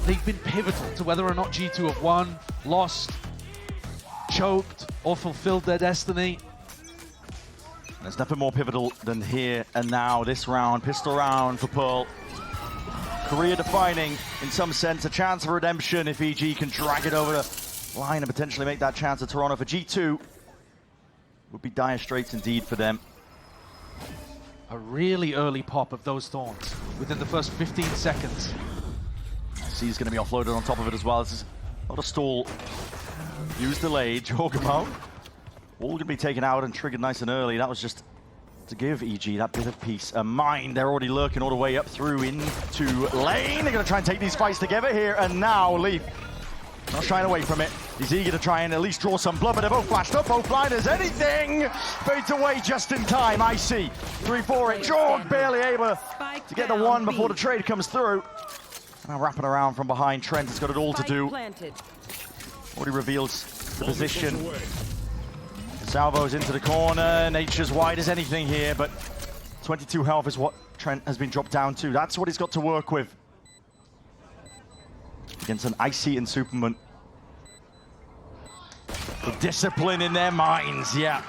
they've been pivotal to whether or not G2 have won, lost, choked, or fulfilled their destiny. There's nothing more pivotal than here and now. This round, pistol round for Pearl. Career defining in some sense, a chance for redemption if EG can drag it over the line and potentially make that chance at Toronto. For G2, would be dire straits indeed for them. A really early pop of those thorns within the first 15 seconds. C's going to be offloaded on top of it as well. This is not a stall. Use delayed, Jorgamo. All going to be taken out and triggered nice and early. That was just to give EG that bit of peace of mind. They're already lurking all the way up through into lane. They're going to try and take these fights together here. And now Leaf, not shying away from it. He's eager to try and at least draw some blood, but they're both flashed up, both blinders. Anything fades away just in time. I see 3-4 it. Jorg barely able to get the one before the trade comes through. Now wrapping around from behind. Trent has got it all to do. Already reveals the position. Salvo's into the corner. Nature's wide as anything here, but 22 health is what Trent has been dropped down to. That's what he's got to work with against an Icy and Superman. The discipline in their minds, yeah.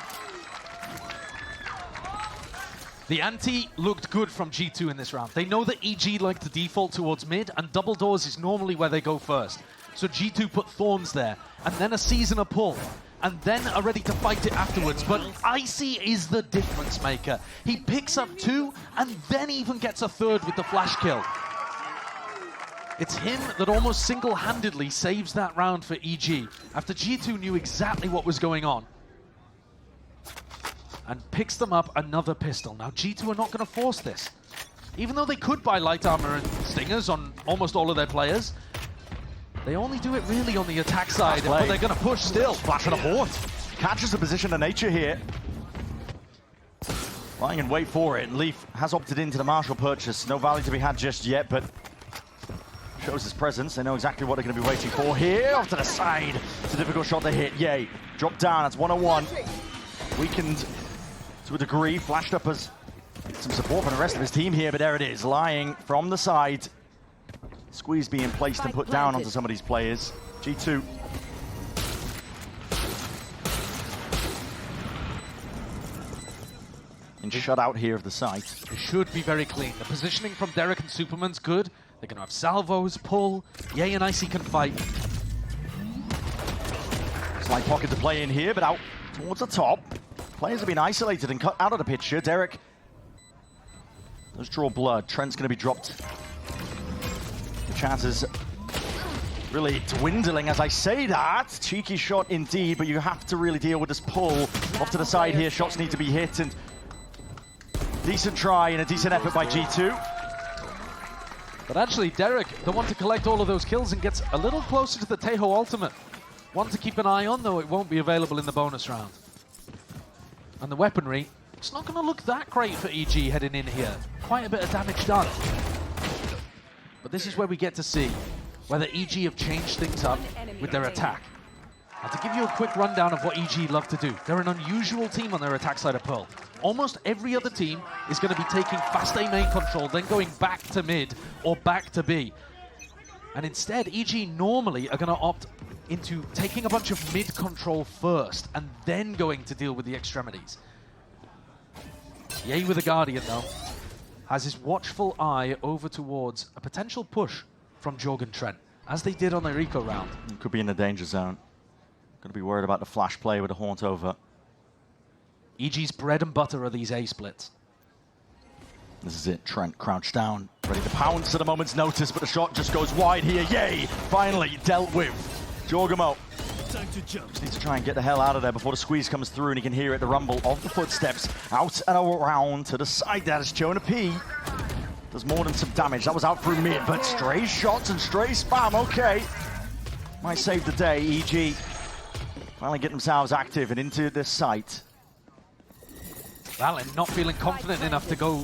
The ante looked good from G2 in this round. They know that EG like to default towards mid, and double doors is normally where they go first. So G2 put Thorns there, and then a season a pull, and then are ready to fight it afterwards. But Icy is the difference maker. He picks up 2, and then even gets a 3rd with the flash kill. It's him that almost single-handedly saves that round for EG, after G2 knew exactly what was going on. And picks them up another pistol. Now G2 are not going to force this. Even though they could buy light armor and stingers on almost all of their players, they only do it really on the attack side, but they're going to push still. Flash and a port. Catches the position of Nature here. Lying in wait for it. Leaf has opted into the Marshall purchase. No value to be had just yet, but shows his presence. They know exactly what they're going to be waiting for here. Off to the side. It's a difficult shot to hit. Yay. Drop down. That's 101. Weakened to a degree. Flashed up as some support from the rest of his team here, but there it is. Lying from the side. Squeeze being placed and put down onto some of these players. G2. And shut out here of the site. It should be very clean. The positioning from Derek and Superman's good. They're going to have salvos, pull. Yay and Icy can fight. Slight pocket to play in here, but out towards the top. Players have been isolated and cut out of the picture. Derek does draw blood. Trent's going to be dropped. The chances really dwindling as I say that. Cheeky shot indeed, but you have to really deal with this pull off to the side here. Shots need to be hit, and decent try and a decent effort by G2. But actually, Derek, the one to collect all of those kills and gets a little closer to the Tejo ultimate. One to keep an eye on, though it won't be available in the bonus round. And the weaponry, it's not going to look that great for EG heading in here. Quite a bit of damage done. But this is where we get to see whether EG have changed things up with their attack. Now, to give you a quick rundown of what EG love to do, they're an unusual team on their attack side of Pearl. Almost every other team is going to be taking fast A main control, then going back to mid or back to B. And instead, EG normally are going to opt into taking a bunch of mid control first and then going to deal with the extremities. Yay with the Guardian, though, has his watchful eye over towards a potential push from Jorgen Trent, as they did on their eco round. Could be in the danger zone. Going to be worried about the flash play with the Haunt over. EG's bread and butter are these A splits. This is it. Trent crouched down, ready to pounce at a moment's notice, but the shot just goes wide here. Yay! Finally dealt with. Jorgamo just needs to try and get the hell out of there before the squeeze comes through, and he can hear it, the rumble of the footsteps. Out and around to the side. That is Jonah P. Does more than some damage. That was out through mid, but stray shots and stray spam. Okay. Might save the day. EG finally get themselves active and into this site. Valen not feeling confident enough to go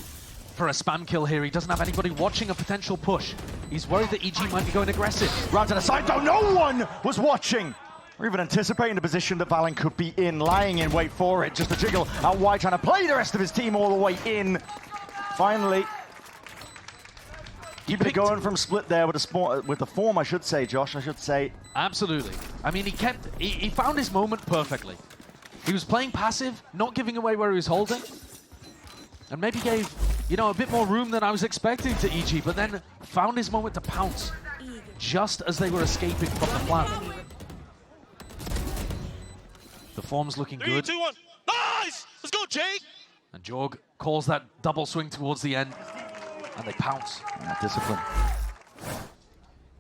for a spam kill here. He doesn't have anybody watching a potential push. He's worried that EG might be going aggressive. Round to the side, though, no one was watching or even anticipating the position that Valen could be in, lying in wait for it. Just a jiggle out wide, trying to play the rest of his team all the way in. Finally Keeping it going from split there with the form, I should say, Josh. I should say. Absolutely. I mean, he found his moment perfectly. He was playing passive, not giving away where he was holding, and maybe gave, you know, a bit more room than I was expecting to EG, but then found his moment to pounce just as they were escaping from the plant. The form's looking good. 3, 2, 1. Nice! Let's go, Jake! And Jorg calls that double swing towards the end, and they pounce. Discipline.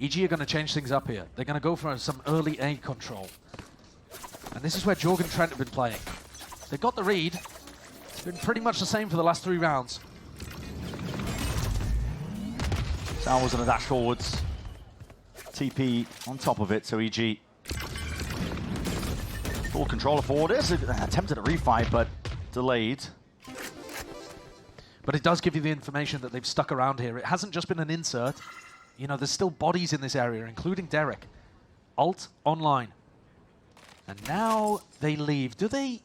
EG are going to change things up here. They're going to go for some early A control. And this is where Jorg and Trent have been playing. They've got the read. It's been pretty much the same for the last 3 rounds. Sowers and a dash forwards. TP on top of it, so EG. Full controller forward. Is attempted a refight, but delayed. But it does give you the information that they've stuck around here. It hasn't just been an insert. You know, there's still bodies in this area, including Derek. Ult online. And now they leave. Do they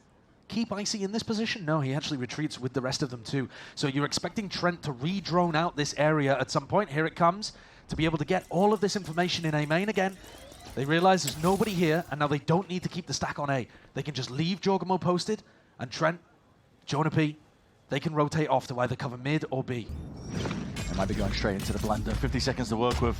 keep Icy in this position? No, he actually retreats with the rest of them too. So you're expecting Trent to re-drone out this area at some point. Here it comes, to be able to get all of this information in A main again. They realize there's nobody here, and now they don't need to keep the stack on A. They can just leave Jorgamo posted, and Trent, Jonah P, they can rotate off to either cover mid or B. They might be going straight into the blender. 50 seconds to work with.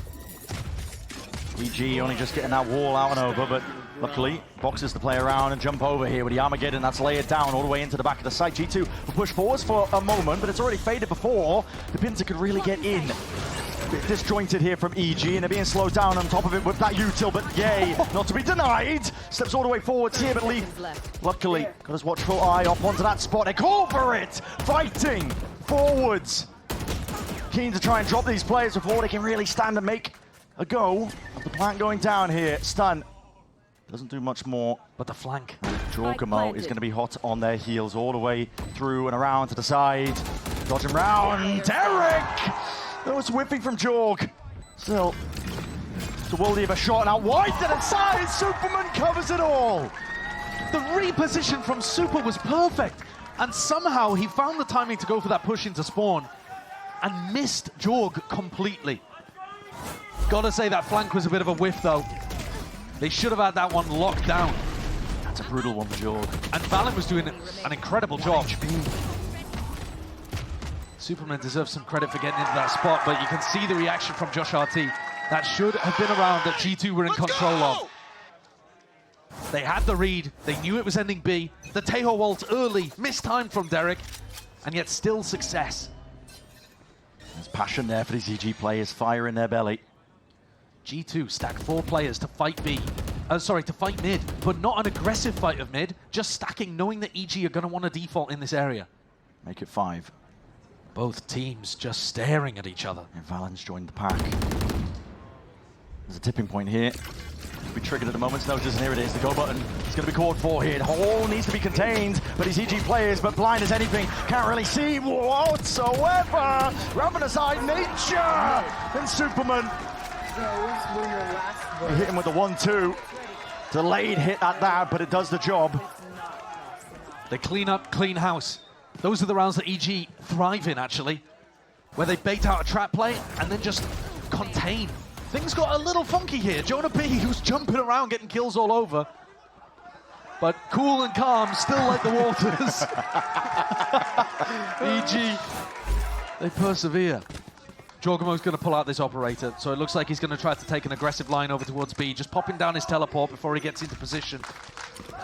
EG only just getting that wall out and over, but luckily boxes to play around and jump over here with the Armageddon. That's layered down all the way into the back of the site. G2 will push forwards for a moment, but it's already faded before the Pincer could really get in. A bit disjointed here from EG, and they're being slowed down on top of it with that util, but yay, not to be denied. Steps all the way forwards here, but Leaf, luckily, got his watchful eye up onto that spot. They call for it! Fighting forwards. Keen to try and drop these players before they can really stand and make a go of the plant going down here. Stun doesn't do much more, but the flank. Jorgamo is going to be hot on their heels all the way through and around to the side. Dodging round, Derek! That was whipping from Jorg. Still, the worldie of a shot, and out wide to the side, Superman covers it all. The reposition from Super was perfect, and somehow he found the timing to go for that push into spawn, and missed Jorg completely. Gotta say that flank was a bit of a whiff though. They should have had that one locked down. That's a brutal one for Jorg. And VALORANT was doing an incredible job. Superman deserves some credit for getting into that spot, but you can see the reaction from Josh RT. That should have been a round that G2 were in control of. They had the read, they knew it was ending B. The Tejo ult early, mistimed from Derek, and yet still success. There's passion there for these EG players, fire in their belly. G2 stacked 4 players to fight B. To fight mid, but not an aggressive fight of mid, just stacking, knowing that EG are going to want to default in this area. Make it 5. Both teams just staring at each other. And Valens joined the pack. There's a tipping point here. We triggered at a moment's notice, and here it is, the go button. It's going to be called for here. The hole needs to be contained, but these EG players, but blind as anything, can't really see whatsoever. Ramping aside nature, and Superman. Hit him with the 1-2. Delayed hit at that, but it does the job. They clean up, clean house. Those are the rounds that EG thrive in, actually, where they bait out a trap play and then just contain. Things got a little funky here. Jonah P, who's jumping around, getting kills all over. But cool and calm, still like the waters. EG, they persevere. Jorgamo's going to pull out this operator, so it looks like he's going to try to take an aggressive line over towards B, just popping down his teleport before he gets into position.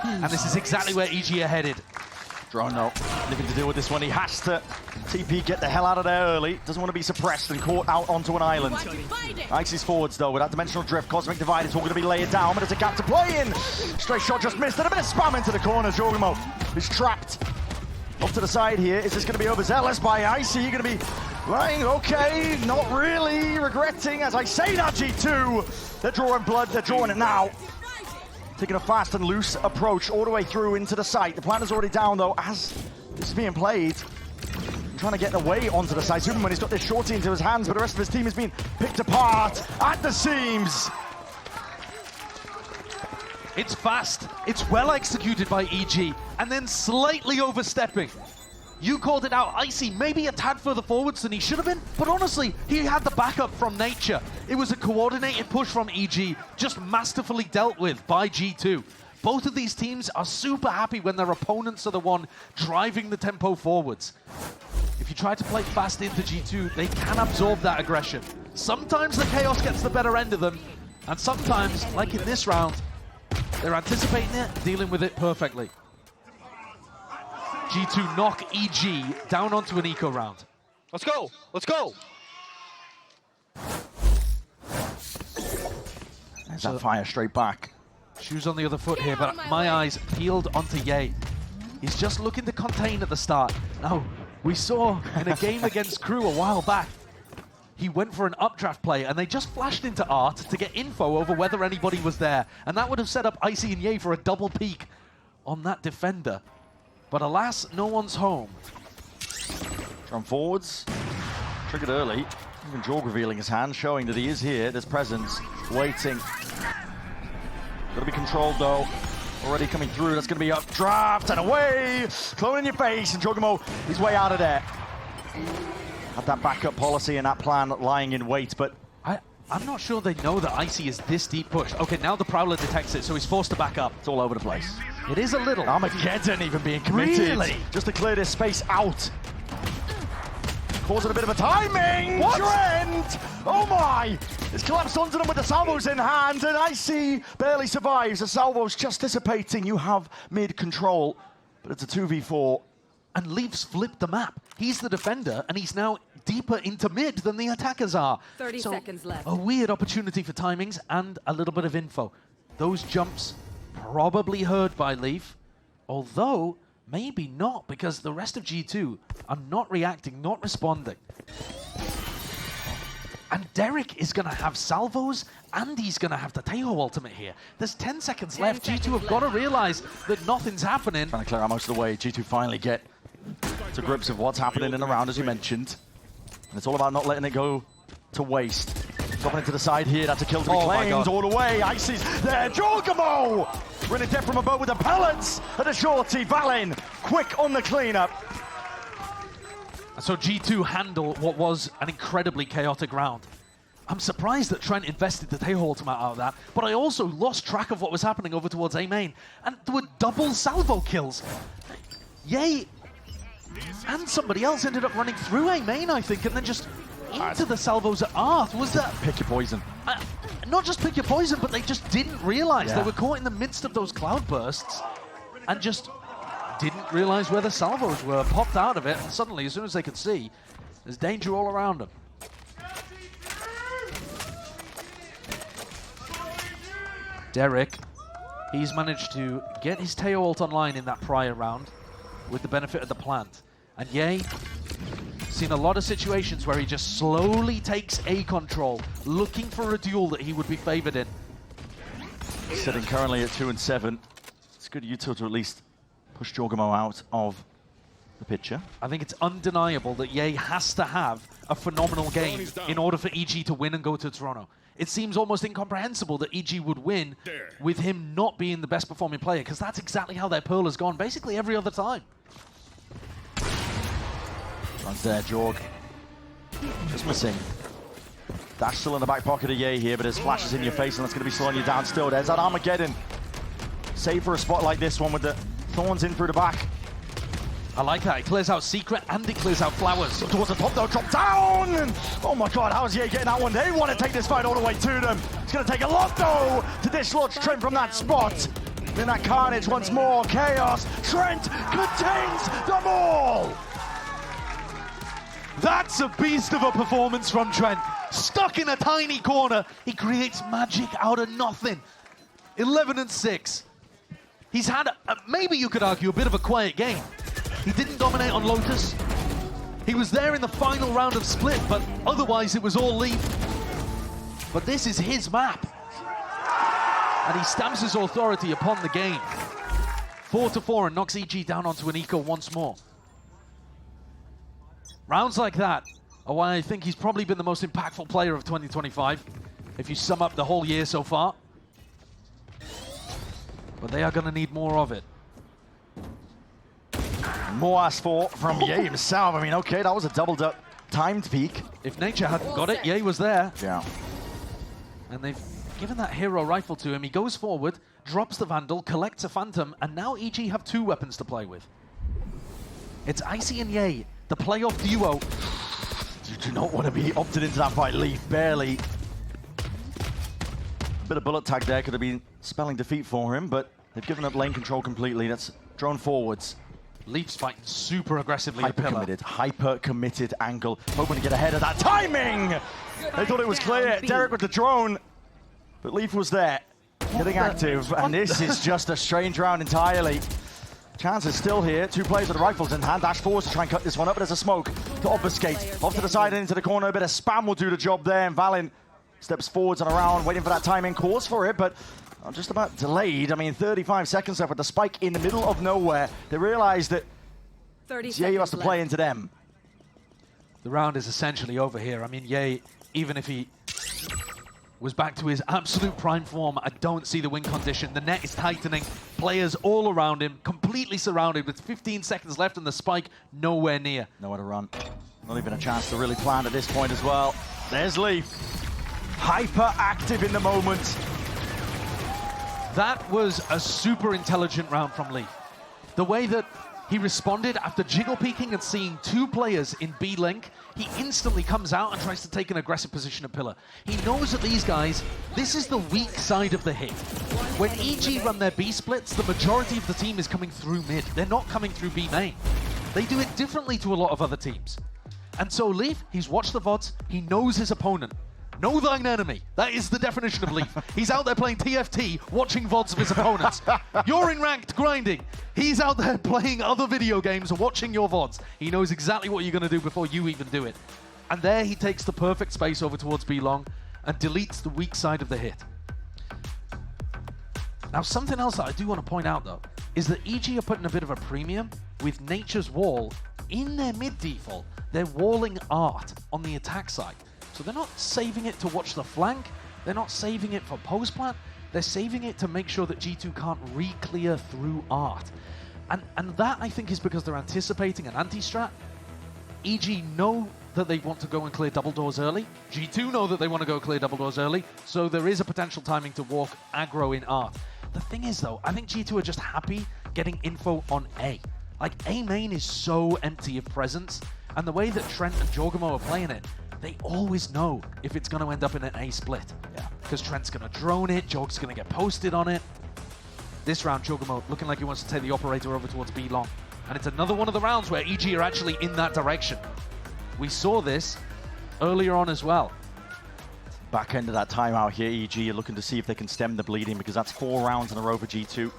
And this is exactly where EG are headed. Drone, no, nothing to do with this one. He has to TP, get the hell out of there early. Doesn't want to be suppressed and caught out onto an island. Icy's forwards, though, with that dimensional drift. Cosmic Divide is all going to be laid down, but there's a gap to play in. Straight shot just missed, and a bit of spam into the corner. Jorgamo is trapped. Off to the side here. Is this going to be overzealous by Icy? You're going to be lying, okay, not really regretting. As I say that, G2, they're drawing blood, they're drawing it now. Taking a fast and loose approach all the way through into the site. The plan is already down, though, as this is being played. Trying to get away onto the side. Superman, he's got this shorty into his hands, but the rest of his team is being picked apart at the seams. It's fast, it's well executed by EG, and then slightly overstepping. You called it out, Icy, maybe a tad further forwards than he should have been, but honestly, he had the backup from nature. It was a coordinated push from EG, just masterfully dealt with by G2. Both of these teams are super happy when their opponents are the one driving the tempo forwards. If you try to play fast into G2, they can absorb that aggression. Sometimes the chaos gets the better end of them, and sometimes, like in this round, they're anticipating it, dealing with it perfectly. G2 knock EG down onto an eco round. Let's go. Let's go. There's that fire straight back. Shoes on the other foot here, but my eyes peeled onto Ye. He's just looking to contain at the start. Now, we saw in a game against Crew a while back, he went for an updraft play and they just flashed into Art to get info over whether anybody was there. And that would have set up Icy and Ye for a double peek on that defender. But alas, no one's home. From forwards, triggered early. Even Jorg revealing his hand, showing that he is here. There's presence, waiting. Got to be controlled though. Already coming through. That's going to be up draft and away. Clone in your face, and Jogamo is way out of there. Had that backup policy and that plan lying in wait, but I'm not sure they know that Icy is this deep pushed. Okay, now the Prowler detects it, so he's forced to back up. it's all over the place. It is a little. Armageddon even being committed. Really? Just to clear this space out. Causing a bit of a timing. What? Trent! Oh my! It's collapsed onto them with the salvos in hand, and Icy barely survives. The salvo's just dissipating. You have mid control, but it's a 2v4. And Leaf's flipped the map. He's the defender, and he's now deeper into mid than the attackers are. 30 seconds left. A weird opportunity for timings and a little bit of info. Those jumps probably heard by Leaf, although maybe not, because the rest of G2 are not reacting, not responding. And Derek is going to have salvos, and he's going to have the Tejo ultimate here. There's 10 seconds left. G2 have got to realize that nothing's happening. Trying to clear out most of the way. G2 finally get to grips of what's happening in the round, as you mentioned. And it's all about not letting it go to waste. Dropping it to the side here. That's a kill to be claimed all the way. Icy's there. Jorgamo! Running dead from a boat with the pellets and a shorty. Valin quick on the cleanup. So G2 handle what was an incredibly chaotic round. I'm surprised that Trent invested the Tejo ultimate out of that, but I also lost track of what was happening over towards A main. And there were double salvo kills. Ye and somebody else ended up running through A main, I think, and then just into the salvos at Arth. Was that... Pick your poison. Not just pick your poison, but they just didn't realize. They were caught in the midst of those cloud bursts and just didn't realize where the salvos were, popped out of it, and suddenly, as soon as they could see, there's danger all around them. Derek, he's managed to get his Tejo ult online in that prior round with the benefit of the plant. And Ye, seen a lot of situations where he just slowly takes A control, looking for a duel that he would be favored in. Sitting currently at 2 and 7. It's good Util to at least push Jorgamo out of the picture. I think it's undeniable that Ye has to have a phenomenal game in order for EG to win and go to Toronto. It seems almost incomprehensible that EG would win with him not being the best performing player, because that's exactly how their Pearl has gone basically every other time. Runs there, Jorg. Just missing. Dash still in the back pocket of Ye here, but his flashes in your face, and that's going to be slowing you down still. There's that Armageddon. Save for a spot like this one with the thorns in through the back. I like that. It clears out Secret and it clears out Flowers. Towards the top though, drop down! And oh my god, how's Ye getting that one? They want to take this fight all the way to them. It's going to take a lot though to dislodge Trent from that spot. Then that carnage once more, chaos. Trent contains them all! That's a beast of a performance from Trent. Stuck in a tiny corner, he creates magic out of nothing. 11 and 6. He's had, maybe you could argue, a bit of a quiet game. He didn't dominate on Lotus. He was there in the final round of Split, but otherwise it was all Leaf. But this is his map. And he stamps his authority upon the game. 4-4 and knocks EG down onto an eco once more. Rounds like that are why I think he's probably been the most impactful player of 2025, if you sum up the whole year so far. But they are going to need more of it. More asked for from Ye himself. I mean, okay, that was a doubled up timed peak. If Nature hadn't got it, Ye was there. Yeah. And they've given that hero rifle to him. He goes forward, drops the Vandal, collects a Phantom, and now EG have 2 weapons to play with. It's Icy and Ye, the playoff duo. You do not want to be opted into that fight, Leaf, barely. Bit of bullet tag there, could have been spelling defeat for him, but they've given up lane control completely. That's drone forwards. Leaf's fighting super aggressively at Pillar. Hyper-committed angle, hoping to get ahead of that. Timing! They thought it was clear. Derek with the drone, but Leaf was there, getting active, and this is just a strange round entirely. Chance is still here, 2 players with the rifles in hand. Dash forwards to try and cut this one up, but there's a smoke to obfuscate. Off to the side and into the corner, a bit of spam will do the job there, and Valin steps forwards and around, waiting for that timing, calls for it, but just about delayed. I mean, 35 seconds left with the spike in the middle of nowhere. They realize that Ye has to play into them. The round is essentially over here. I mean, Ye, even if he was back to his absolute prime form, I don't see the win condition. The net is tightening. Players all around him, completely surrounded with 15 seconds left and the spike nowhere near. Nowhere to run. Not even a chance to really plan at this point as well. There's Leaf. Hyper active in the moment. That was a super intelligent round from Leaf. The way that he responded after jiggle peeking and seeing 2 players in B link, he instantly comes out and tries to take an aggressive position at Pillar. He knows that these guys, this is the weak side of the hit. When EG run their B splits, the majority of the team is coming through mid. They're not coming through B main. They do it differently to a lot of other teams. And so Leaf, he's watched the VODs, he knows his opponent. Know thine enemy. That is the definition of Leaf. He's out there playing TFT, watching VODs of his opponents. You're in ranked grinding. He's out there playing other video games and watching your VODs. He knows exactly what you're going to do before you even do it. And there he takes the perfect space over towards B long and deletes the weak side of the hit. Now, something else that I do want to point out, though, is that EG are putting a bit of a premium with Nature's wall in their mid default. They're walling art on the attack side. So they're not saving it to watch the flank, they're not saving it for post-plant, they're saving it to make sure that G2 can't re-clear through art. And that, I think, is because they're anticipating an anti-strat. EG know that they want to go and clear double doors early, G2 know that they want to go clear double doors early, so there is a potential timing to walk aggro in art. The thing is, though, I think G2 are just happy getting info on A. Like, A main is so empty of presence, and the way that Trent and Jorgamo are playing it, they always know if it's going to end up in an A split. Yeah. Because Trent's going to drone it, Jorg's going to get posted on it. This round, Jorgamo looking like he wants to take the operator over towards B long. And it's another one of the rounds where EG are actually in that direction. We saw this earlier on as well. Back end of that timeout here, EG are looking to see if they can stem the bleeding, because that's 4 rounds in a row for G2.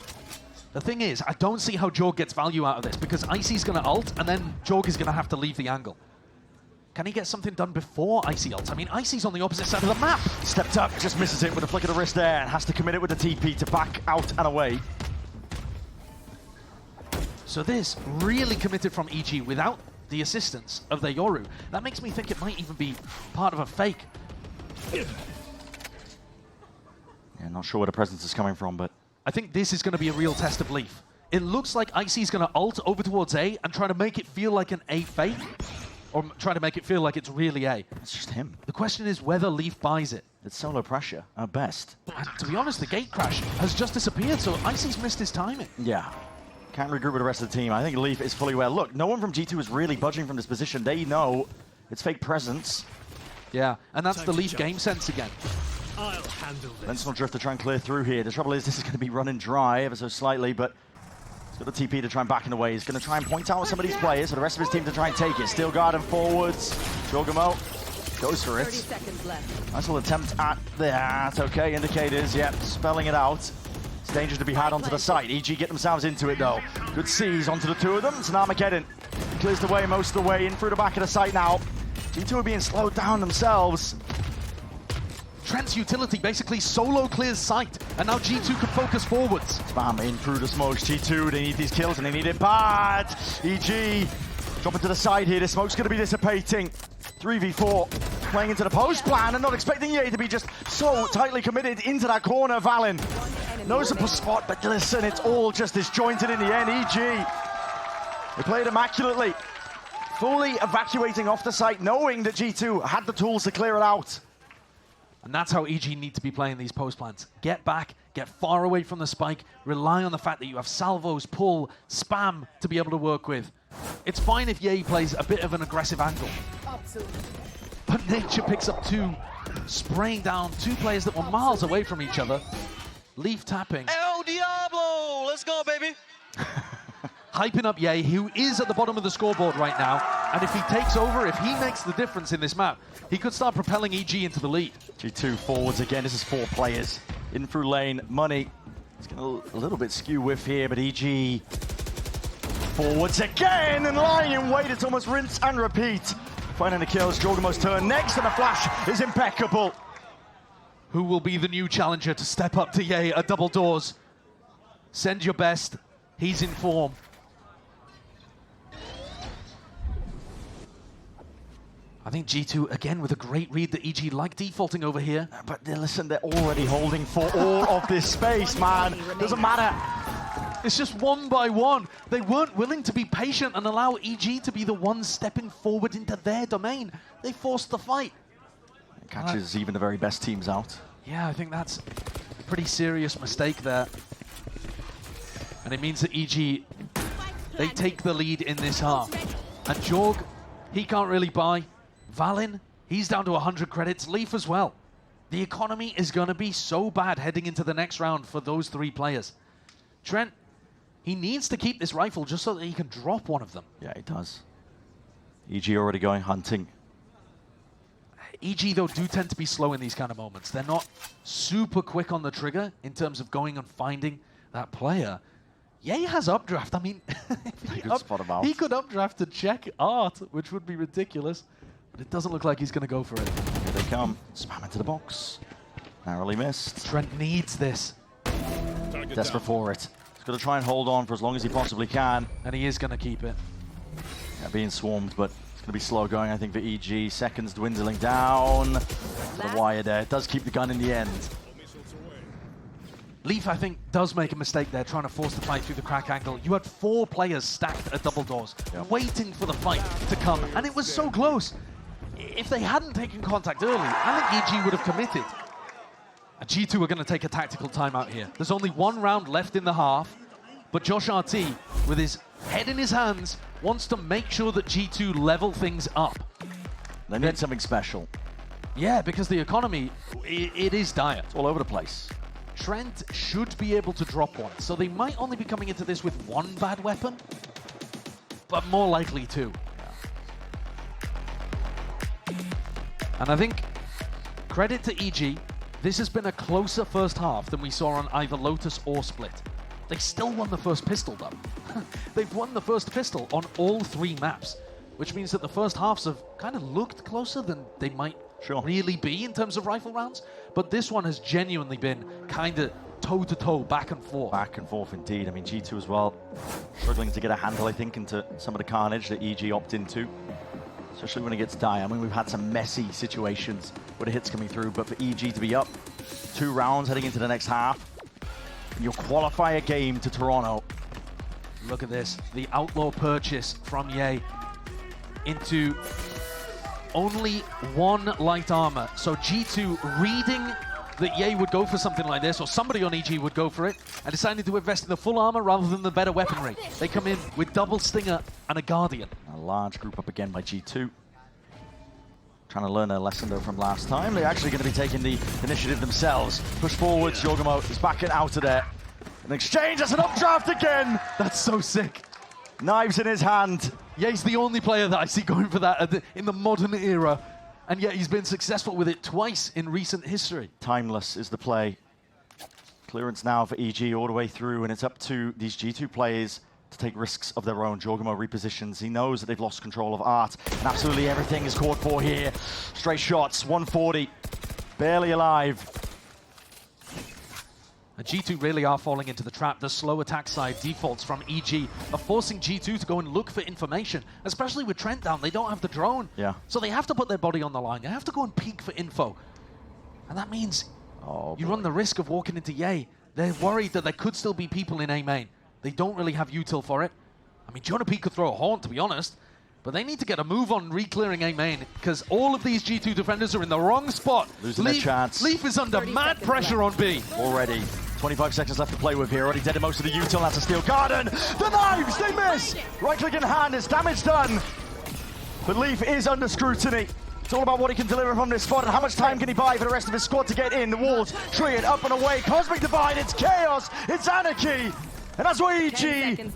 The thing is, I don't see how Jorg gets value out of this, because Icy's going to ult, and then Jorg is going to have to leave the angle. Can he get something done before Icy ults? I mean, Icy's on the opposite side of the map. Stepped up, just misses it with a flick of the wrist there, and has to commit it with the TP to back out and away. So this really committed from EG without the assistance of their Yoru. That makes me think it might even be part of a fake. Yeah, not sure where the presence is coming from, but I think this is going to be a real test of Leaf. It looks like Icy's going to ult over towards A and try to make it feel like an A fake. Or trying to make it feel like it's really A. It's just him. The question is whether Leaf buys it. It's solo pressure, at best. And to be honest, the gate crash has just disappeared, so Icy's missed his timing. Yeah. Can't regroup with the rest of the team. I think Leaf is fully aware. Look, no one from G2 is really budging from this position. They know it's fake presence. Yeah, and that's the Leaf game sense again. I'll handle this. Sentinel Drift to try and clear through here. The trouble is this is going to be running dry ever so slightly, but he's got the TP to try and back in the way. He's going to try and point out some of these players for the rest of his team to try and take it. Steel guard and forwards. Jorgamo goes for it. 30 seconds left. Nice little attempt at that. Okay, indicators, yep, spelling it out. It's dangerous to be had onto the site. EG get themselves into it though. Good seize onto the 2 of them. So now Armageddon clears the way most of the way in through the back of the site now. G2 are being slowed down themselves. Trent's utility basically solo clears sight, and now G2 can focus forwards. Spam in through the smokes. G2, they need these kills and they need it bad. EG dropping to the side here. The smoke's going to be dissipating. 3v4 playing into the post plan and not expecting Ye to be just so tightly committed into that corner. Valin knows the spot, but listen, it's all just disjointed in the end. EG They played immaculately, fully evacuating off the site, knowing that G2 had the tools to clear it out. And that's how EG need to be playing these post plants. Get back, get far away from the spike, rely on the fact that you have salvos, pull, spam to be able to work with. It's fine if Ye plays a bit of an aggressive angle. Absolutely. But Nature picks up two, spraying down two players that were miles away from each other. Leaf tapping. El Diablo! Let's go, baby! Hyping up Ye, who is at the bottom of the scoreboard right now. And if he takes over, if he makes the difference in this map, he could start propelling EG into the lead. G2 forwards again. This is 4 players. In through lane. Money. It's going to a little bit skew whiff here, but EG forwards again and lying in wait. It's almost rinse and repeat. Finding the kills. Jorgamo's turn next, and the flash is impeccable. Who will be the new challenger to step up to Ye at double doors? Send your best. He's in form. I think G2, again, with a great read that EG like defaulting over here. But listen, they're already holding for all of this space, man. Doesn't matter. It's just one by one. They weren't willing to be patient and allow EG to be the ones stepping forward into their domain. They forced the fight. Catches even the very best teams out. Yeah, I think that's a pretty serious mistake there. And it means that EG, they take the lead in this half. And Jorg, he can't really buy. Valin, he's down to 100 credits. Leaf as well. The economy is going to be so bad heading into the next round for those 3 players. Trent, he needs to keep this rifle just so that he can drop one of them. Yeah, he does. EG already going hunting. EG, though, do tend to be slow in these kind of moments. They're not super quick on the trigger in terms of going and finding that player. Ye has updraft. I mean, he could updraft to check art, which would be ridiculous. But it doesn't look like he's going to go for it. Here they come. Spam into the box. Narrowly missed. Trent needs this. Desperate for it. He's got to try and hold on for as long as he possibly can. And he is going to keep it. Yeah, being swarmed, but it's going to be slow going, I think, for EG. Seconds dwindling down to the wire there. It does keep the gun in the end. Leaf, I think, does make a mistake there, trying to force the fight through the crack angle. You had 4 players stacked at double doors, waiting for the fight to come, and it was so close. If they hadn't taken contact early, I think EG would have committed. And G2 are going to take a tactical timeout here. There's only 1 round left in the half, but Josh RT, with his head in his hands, wants to make sure that G2 level things up. They need something special. Yeah, because the economy, it is dire. It's all over the place. Trent should be able to drop one, so they might only be coming into this with 1 bad weapon, but more likely 2. And I think, credit to EG, this has been a closer first half than we saw on either Lotus or Split. They still won the first pistol though. They've won the first pistol on all 3 maps, which means that the first halves have kind of looked closer than they might really be in terms of rifle rounds. But this one has genuinely been kind of toe-to-toe, back and forth. Back and forth indeed. I mean, G2 as well, struggling to get a handle, I think, into some of the carnage that EG opt into. Especially when it gets dire. I mean, we've had some messy situations where the hits coming through, but for EG to be up 2 rounds heading into the next half, and you'll qualify a game to Toronto. Look at this, the outlaw purchase from Ye into only 1 light armor. So G2 reading that Ye would go for something like this, or somebody on EG would go for it, and decided to invest in the full armor rather than the better weaponry. They come in with double stinger and a guardian. A large group up again by G2. Trying to learn their lesson though from last time. They're actually going to be taking the initiative themselves. Push forwards, Jorgamo is backing out of there. An exchange, that's an updraft again! That's so sick. Knives in his hand. Ye's the only player that I see going for that in the modern era, and yet he's been successful with it twice in recent history. Timeless is the play. Clearance now for EG all the way through, and it's up to these G2 players to take risks of their own. Jorgamo repositions. He knows that they've lost control of Art, and absolutely everything is caught for here. Straight shots, 140, barely alive. And G2 really are falling into the trap. The slow attack side defaults from EG are forcing G2 to go and look for information, especially with Trent down. They don't have the drone. Yeah. So they have to put their body on the line. They have to go and peek for info. And that means you run the risk of walking into Ye. They're worried that there could still be people in A main. They don't really have util for it. I mean, Jonah P could throw a haunt, to be honest, but they need to get a move on re-clearing A main, because all of these G2 defenders are in the wrong spot. Losing their chance. Leaf is under mad pressure on B. Already. 25 seconds left to play with here. Already dead in most of the util. That's a steel garden. The knives, they miss. Right click in hand, it's damage done. But Leaf is under scrutiny. It's all about what he can deliver from this spot and how much time can he buy for the rest of his squad to get in. The walls, Triad up and away. Cosmic Divide, it's chaos, it's anarchy. And that's where EG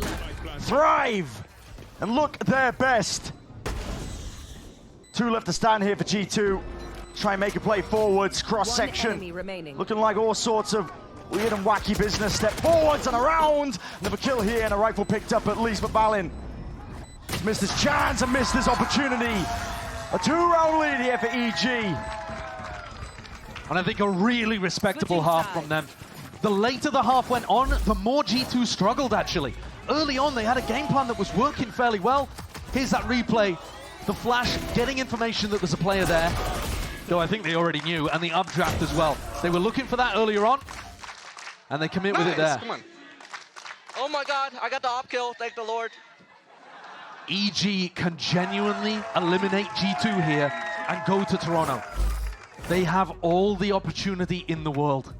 thrive and look their best. 2 left to stand here for G2. Try and make a play forwards, cross-section. Looking like all sorts of weird and wacky business. Step forwards and around. Another kill here and a rifle picked up at least, but Balin missed his chance and missed his opportunity. A 2-round lead here for EG. And I think a really respectable half from them. The later the half went on, the more G2 struggled, actually. Early on, they had a game plan that was working fairly well. Here's that replay. The flash, getting information that there's a player there, though I think they already knew, and the updraft as well. They were looking for that earlier on, and they commit with it there. Come on. Oh my God, I got the op kill, thank the Lord. EG can genuinely eliminate G2 here and go to Toronto. They have all the opportunity in the world.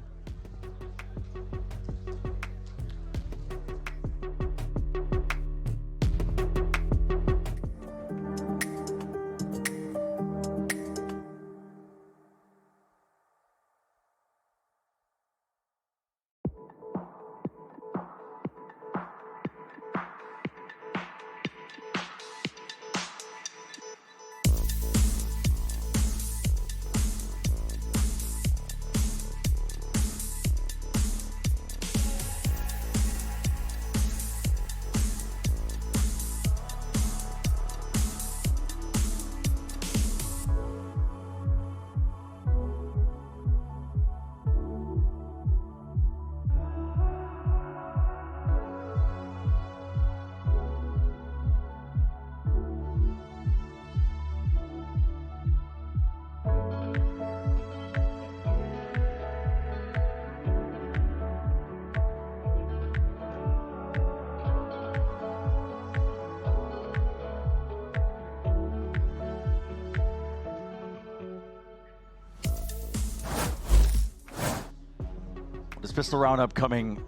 This pistol round upcoming,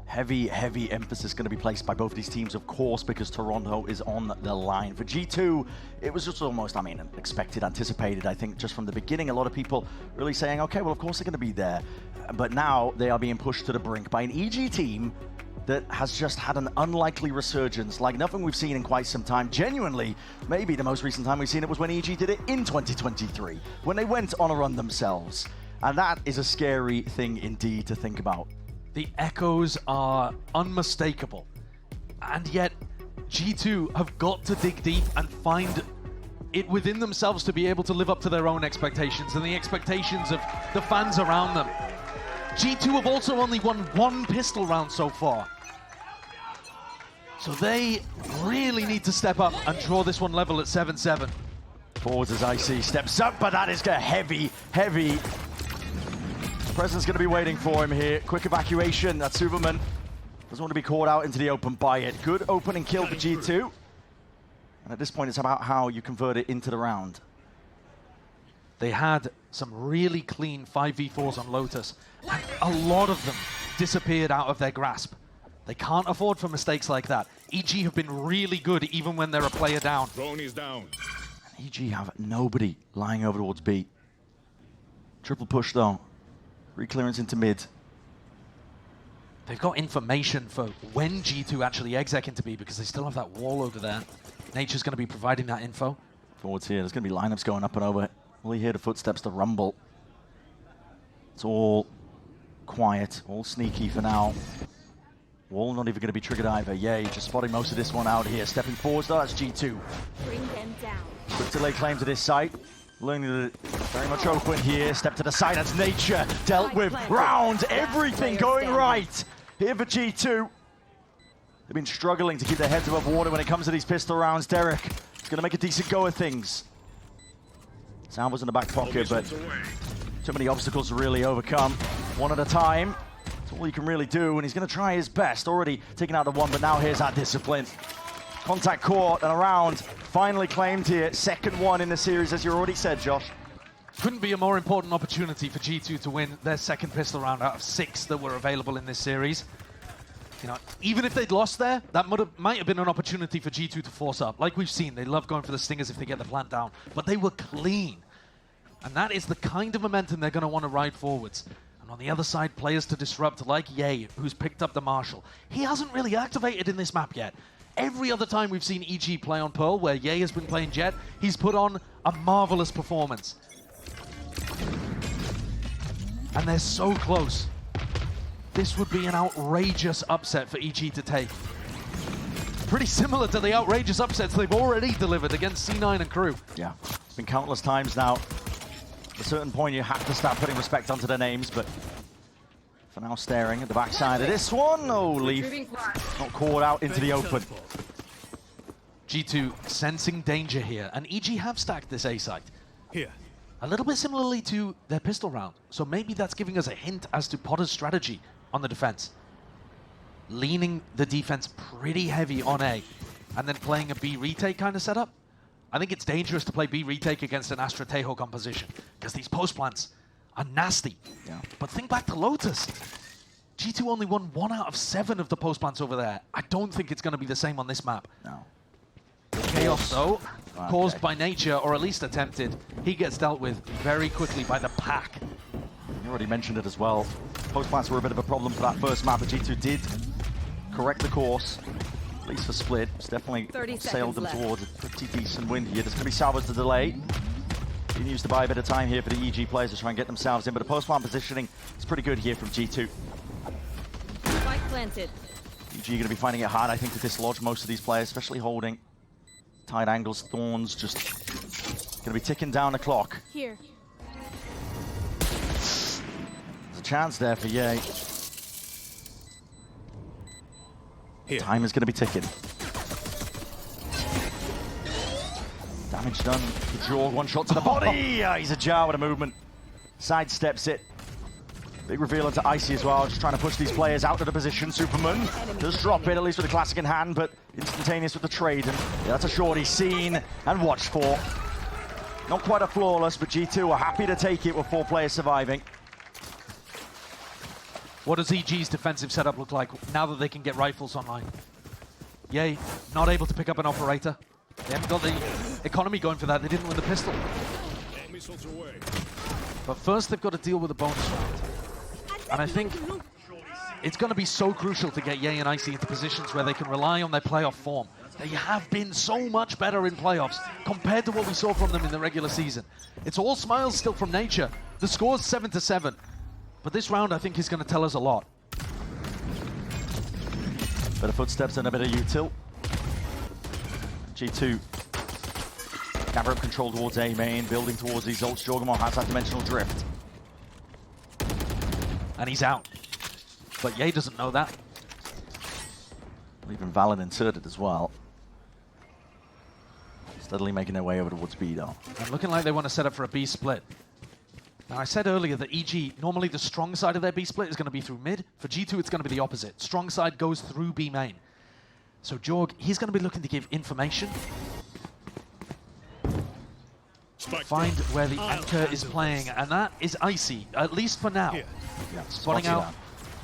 heavy emphasis going to be placed by both these teams, of course, because Toronto is on the line. For G2, it was just almost, I mean, expected, anticipated, I think, just from the beginning. A lot of people really saying, okay, well, of course they're going to be there. But now they are being pushed to the brink by an EG team that has just had an unlikely resurgence, like nothing we've seen in quite some time. Genuinely, maybe the most recent time we've seen it was when EG did it in 2023, when they went on a run themselves. And that is a scary thing indeed to think about. The echoes are unmistakable. And yet, G2 have got to dig deep and find it within themselves to be able to live up to their own expectations and the expectations of the fans around them. G2 have also only won 1 pistol round so far. So they really need to step up and draw this one level at 7-7. Forwards as IC steps up, but that is a heavy. President's going to be waiting for him here. Quick evacuation. That's Superman. Doesn't want to be caught out into the open by it. Good opening kill for G2. And at this point, it's about how you convert it into the round. They had some really clean 5v4s on Lotus, and a lot of them disappeared out of their grasp. They can't afford for mistakes like that. EG have been really good even when they're a player down. Drone is down. And EG have nobody lying over towards B. Triple push though. Reclearance into mid. They've got information for when G2 actually exec into B because they still have that wall over there. Nature's going to be providing that info. Forwards here. There's going to be lineups going up and over. Will you hear the footsteps, the rumble? It's all quiet, all sneaky for now. Wall not even going to be triggered either. Yay, just spotting most of this one out here. Stepping forwards though, that's G2. Bring them down. Quick to lay claim to this site. Learning that very much open here. Step to the side, that's Nature. Dealt with, round, everything going right. Here for G2. They've been struggling to keep their heads above water when it comes to these pistol rounds. Derek is going to make a decent go of things. Sound was in the back pocket, but too many obstacles to really overcome. One at a time. That's all he can really do, and he's going to try his best. Already taking out the one, but now here's that discipline. Contact caught and a round finally claimed here. Second one in the series, as you already said, Josh. Couldn't be a more important opportunity for G2 to win their second pistol round out of 6 that were available in this series. You know, even if they'd lost there, that might have been an opportunity for G2 to force up. Like we've seen, they love going for the stingers if they get the plant down, but they were clean. And that is the kind of momentum they're going to want to ride forwards. And on the other side, players to disrupt like Ye, who's picked up the Marshal. He hasn't really activated in this map yet. Every other time we've seen EG play on Pearl, where Ye has been playing Jet, he's put on a marvelous performance. And they're so close. This would be an outrageous upset for EG to take. Pretty similar to the outrageous upsets they've already delivered against C9 and crew. Yeah, it's been countless times now. At a certain point, you have to start putting respect onto their names, but for now, staring at the backside of this one. Oh, Leaf not caught out into the open. G2 sensing danger here, and EG have stacked this A site. Here. A little bit similarly to their pistol round, so maybe that's giving us a hint as to Potter's strategy on the defense. Leaning the defense pretty heavy on A, and then playing a B retake kind of setup. I think it's dangerous to play B retake against an Astra Tejo composition, because these post plants are nasty. Yeah. But think back to Lotus. G2 only won 1 out of 7 of the post plants over there. I don't think it's going to be the same on this map. No. Chaos, though, Okay. caused by nature, or at least attempted, he gets dealt with very quickly by the pack. You already mentioned it as well. Post plants were a bit of a problem for that first map, but G2 did correct the course, at least for split. It's definitely 30 sailed seconds them left. towards a pretty decent win here. There's going to be salvage the delay. He needs to buy a bit of time here for the EG players to try and get themselves in, but the post plant positioning is pretty good here from G2. Spike planted. EG going to be finding it hard, I think, to dislodge most of these players, especially holding tight angles. Thorns just going to be ticking down the clock. Here. There's a chance there for Ye. Here. Time is going to be ticking. Damage done to Jorg. One shot to the body. He's ajar with a movement. Sidesteps it. Big reveal into Icy as well. Just trying to push these players out of the position. Superman does drop it, at least with the classic in hand, but instantaneous with the trade. And yeah, that's a shorty seen and watched for. Not quite a flawless, but G2 are happy to take it with 4 players surviving. What does EG's defensive setup look like now that they can get rifles online? Yay, not able to pick up an operator. They haven't got the economy going for that. They didn't win the pistol. Missiles away. But first they've got to deal with the bonus round. And I think it's going to be so crucial to get Ye and Icy into positions where they can rely on their playoff form. They have been so much better in playoffs compared to what we saw from them in the regular season. It's all smiles still from nature. The score's 7-7. But this round, I think, is going to tell us a lot. Better footsteps and a bit of util. G2. Camera control towards A main, building towards these ults. Jorgemon has that dimensional drift. And he's out. But Ye doesn't know that. Even Valen inserted as well. Steadily making their way over towards B though. And looking like they want to set up for a B split. Now, I said earlier that EG, normally the strong side of their B split is going to be through mid. For G2, it's going to be the opposite. Strong side goes through B main. So Jorg, he's going to be looking to give information. Find where the anchor is playing, and that is Icy, at least for now. Here. Yeah, Spotting out.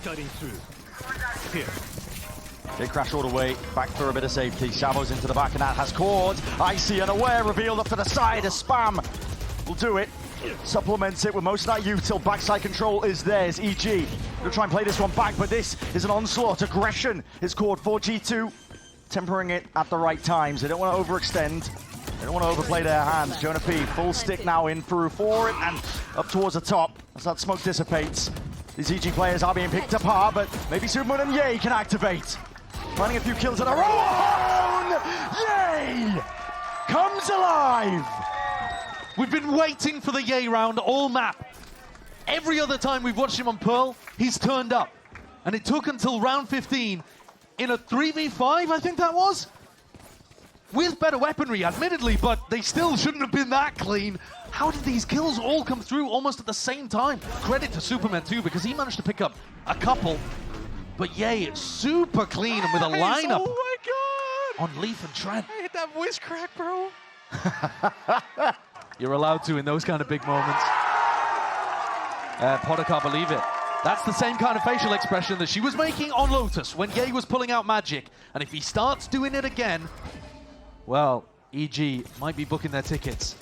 Cutting through. Here. They crash all the way back for a bit of safety. Shavos into the back, and that has caught. Icy unaware, revealed up to the side. A spam will do it. Supplements it with most of that util. Backside control is theirs. EG gonna try and play this one back, but this is an onslaught. Aggression is caught for G2, tempering it at the right times. They don't want to overextend. They don't want to overplay their hands. Jonah P, full stick now in through for it and up towards the top as that smoke dissipates. These EG players are being picked apart, but maybe Superman and Ye can activate. Finding a few kills in a row. Ye comes alive. We've been waiting for the Ye round all map. Every other time we've watched him on Pearl, he's turned up. And it took until round 15 in a 3v5, I think that was? With better weaponry, admittedly, but they still shouldn't have been that clean. How did these kills all come through almost at the same time? Credit to Superman too, because he managed to pick up a couple. But Ye, super clean and with a lineup. Oh my on Leaf and Trent. I hit that voice crack, bro. You're allowed to in those kind of big moments. Potter can't believe it. That's the same kind of facial expression that she was making on Lotus when Ye was pulling out magic. And if he starts doing it again, well, EG might be booking their tickets.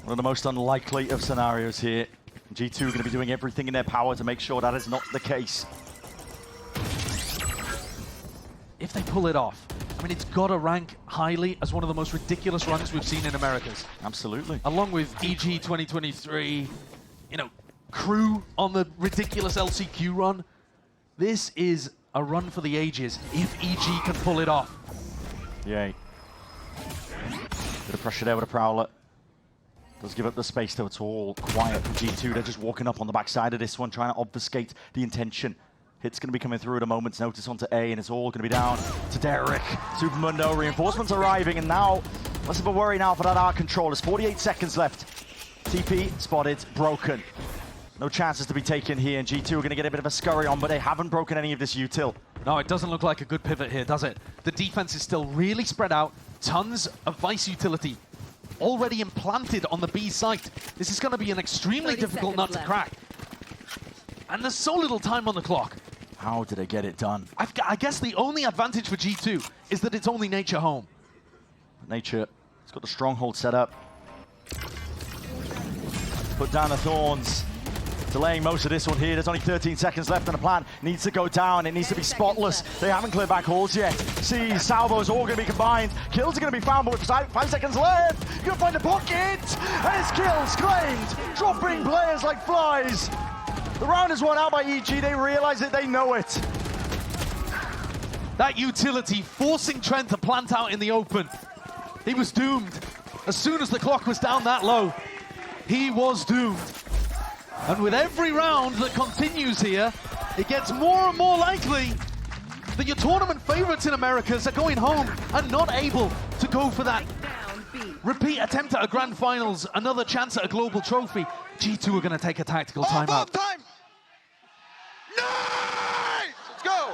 One of the most unlikely of scenarios here. G2 are going to be doing everything in their power to make sure that is not the case. If they pull it off, I mean, it's got to rank highly as one of the most ridiculous runs we've seen in Americas. Absolutely. Along with EG 2023, you know, Crew on the ridiculous LCQ run. This is a run for the ages if EG can pull it off. Yay. Bit of pressure there with a Prowler. Does give up the space though, it's all quiet from G2. They're just walking up on the backside of this one, trying to obfuscate the intention. Hit's going to be coming through at a moment's notice onto A, and it's all going to be down to Derek. Supermundo, reinforcements arriving, and now, less of a worry now for that Arc Control. There's 48 seconds left. TP spotted, broken. No chances to be taken here, and G2 are going to get a bit of a scurry on, but they haven't broken any of this util. No, it doesn't look like a good pivot here, does it? The defense is still really spread out. Tons of Vice utility already implanted on the B site. This is going to be an extremely difficult nut to crack. And there's so little time on the clock. How did they get it done? I guess the only advantage for G2 is that it's only Nature home. Nature, it's got the stronghold set up. Put down the Thorns. Delaying most of this one here. There's only 13 seconds left, and the plan needs to go down. It needs to be spotless. They haven't cleared back halls yet. See, salvos all going to be combined. Kills are going to be found, but with 5 seconds left, you're going to find the pocket. And it's kills claimed. Dropping players like flies. The round is won out by EG. They realize it. They know it. That utility forcing Trent to plant out in the open. He was doomed. As soon as the clock was down that low, he was doomed. And with every round that continues here, it gets more and more likely that your tournament favorites in Americas are going home and not able to go for that repeat attempt at a grand finals, another chance at a global trophy. G2 are going to take a tactical timeout. Time! Nice! Let's go!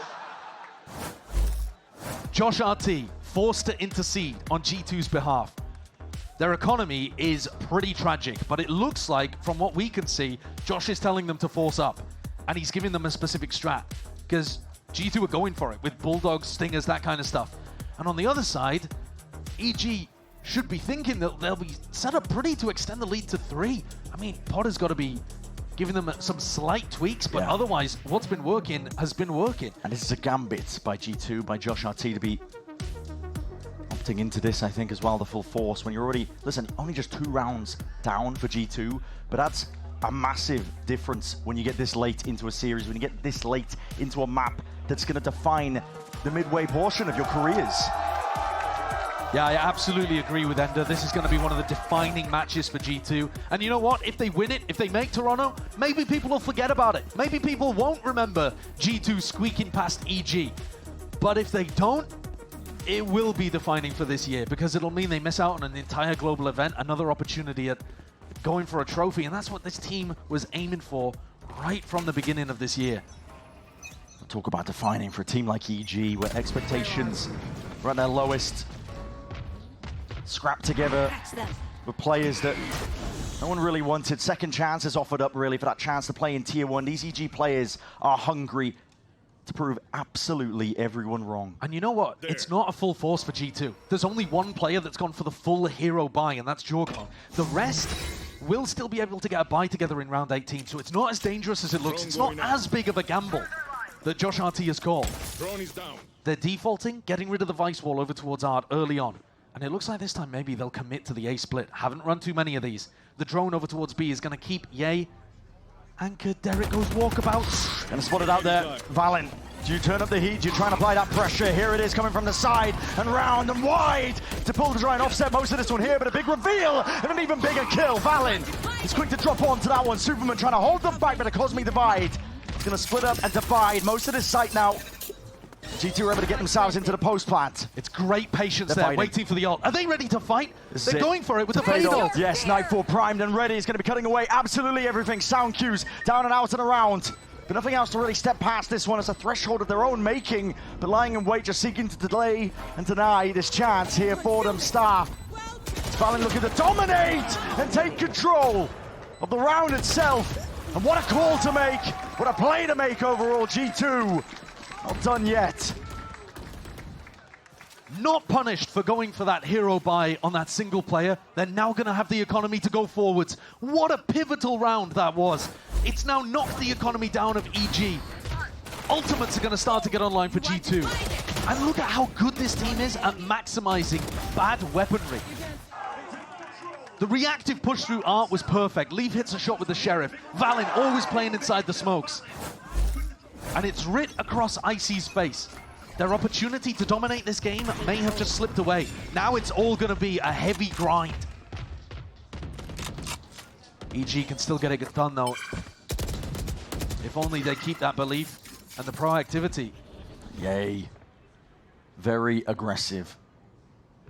Josh RT forced to intercede on G2's behalf. Their economy is pretty tragic, but it looks like, from what we can see, Josh is telling them to force up, and he's giving them a specific strat, because G2 are going for it with Bulldogs, Stingers, that kind of stuff. And on the other side, EG should be thinking that they'll be set up pretty to extend the lead to 3. I mean, Potter's got to be giving them some slight tweaks, but otherwise, what's been working has been working. And this is a gambit by G2, by Josh RT, to be opting into this, I think, as well, the full force. When you're already, listen, only just 2 rounds down for G2, but that's a massive difference when you get this late into a series, when you get this late into a map that's going to define the midway portion of your careers. Yeah, I absolutely agree with Ender. This is going to be one of the defining matches for G2. And you know what? If they win it, if they make Toronto, maybe people will forget about it. Maybe people won't remember G2 squeaking past EG. But if they don't, it will be defining for this year, because it'll mean they miss out on an entire global event, another opportunity at going for a trophy. And that's what this team was aiming for right from the beginning of this year. Talk about defining for a team like EG, where expectations are at their lowest. Scrapped together with players that no one really wanted. Second chances offered up, really, for that chance to play in Tier 1. These EG players are hungry to prove absolutely everyone wrong. And you know what? It's not a full force for G2. There's only one player that's gone for the full hero buy, and that's Jorgon. The rest will still be able to get a buy together in round 18, so it's not as dangerous as it looks. It's not as big of a gamble that Josh RT has called. Drone is down. They're defaulting, getting rid of the Vice wall over towards Art early on. And it looks like this time maybe they'll commit to the A split. Haven't run too many of these. The drone over towards B is going to keep Ye anchored. Derek goes walkabouts. Gonna spot it out there. Valen, do you turn up the heat? Do you try and apply that pressure? Here it is, coming from the side and round and wide to pull to try and offset most of this one here, but a big reveal and an even bigger kill. Valen is quick to drop onto that one. Superman trying to hold them back, but a cosmic divide. He's gonna split up and divide most of this site now. G2 are able to get themselves into the post plant. It's great patience there, waiting for the ult. Are they ready to fight? They're going for it with the fade ult. Yes, Nightfall primed and ready. He's going to be cutting away absolutely everything. Sound cues down and out and around. but nothing else to really step past this one as a threshold of their own making, but lying in wait, just seeking to delay and deny this chance here for them. Star. It's Valen looking to dominate and take control of the round itself. And what a call to make, what a play to make overall, G2. Not done yet. Not punished for going for that hero buy on that single player. They're now going to have the economy to go forwards. What a pivotal round that was. It's now knocked the economy down of EG. Ultimates are going to start to get online for G2. And look at how good this team is at maximizing bad weaponry. The reactive push through Art was perfect. Leaf hits a shot with the Sheriff. Valen always playing inside the smokes. And it's writ across Icy's face. Their opportunity to dominate this game may have just slipped away. Now it's all going to be a heavy grind. EG can still get it done though. If only they keep that belief and the proactivity. Yay. Very aggressive.